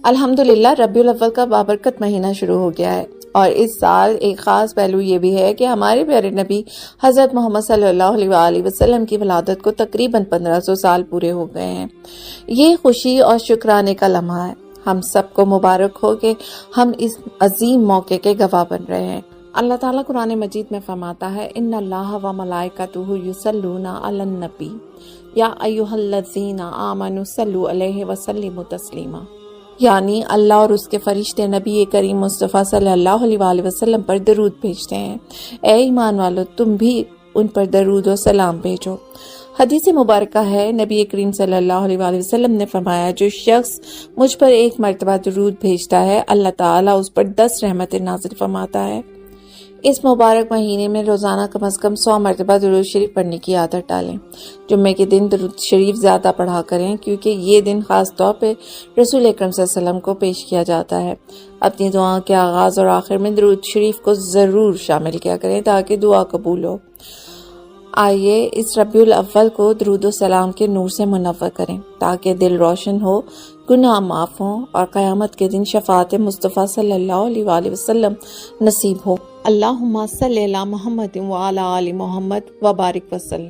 الحمدللہ ربیع الاول کا بابرکت مہینہ شروع ہو گیا ہے، اور اس سال ایک خاص پہلو یہ بھی ہے کہ ہمارے پیارے نبی حضرت محمد صلی اللہ علیہ وآلہ وسلم کی ولادت کو تقریباً 1500 سال پورے ہو گئے ہیں۔ یہ خوشی اور شکرانے کا لمحہ ہے۔ ہم سب کو مبارک ہو کہ ہم اس عظیم موقع کے گواہ بن رہے ہیں۔ اللہ تعالیٰ قرآن مجید میں فرماتا ہے ان اللہ و ملائکتہ یصلون علی النبی یا ایھا الذین آمنوا صلوا علیہ وسلموا تسلیما، یعنی اللہ اور اس کے فرشتے نبی کریم مصطفیٰ صلی اللہ علیہ وآلہ وسلم پر درود بھیجتے ہیں۔ اے ایمان والو، تم بھی ان پر درود و سلام بھیجو۔ حدیث مبارکہ ہے، نبی کریم صلی اللہ علیہ وآلہ وسلم نے فرمایا جو شخص مجھ پر ایک مرتبہ درود بھیجتا ہے اللہ تعالیٰ اس پر 10 رحمتیں نازل فرماتا ہے۔ اس مبارک مہینے میں روزانہ کم از کم 100 مرتبہ درود شریف پڑھنے کی عادت ڈالیں۔ جمعے کے دن درود شریف زیادہ پڑھا کریں، کیونکہ یہ دن خاص طور پہ رسول اکرم صلی اللہ علیہ وسلم کو پیش کیا جاتا ہے۔ اپنی دعا کے آغاز اور آخر میں درود شریف کو ضرور شامل کیا کریں تاکہ دعا قبول ہو۔ آئیے اس ربیع الاول کو درود و سلام کے نور سے منور کریں تاکہ دل روشن ہو، گناہ معاف ہوں اور قیامت کے دن شفاعت مصطفیٰ صلی اللہ علیہ وآلہ وسلم نصیب ہو۔ اللہم صلی علی محمد وعلی آل محمد وبارک وسلم۔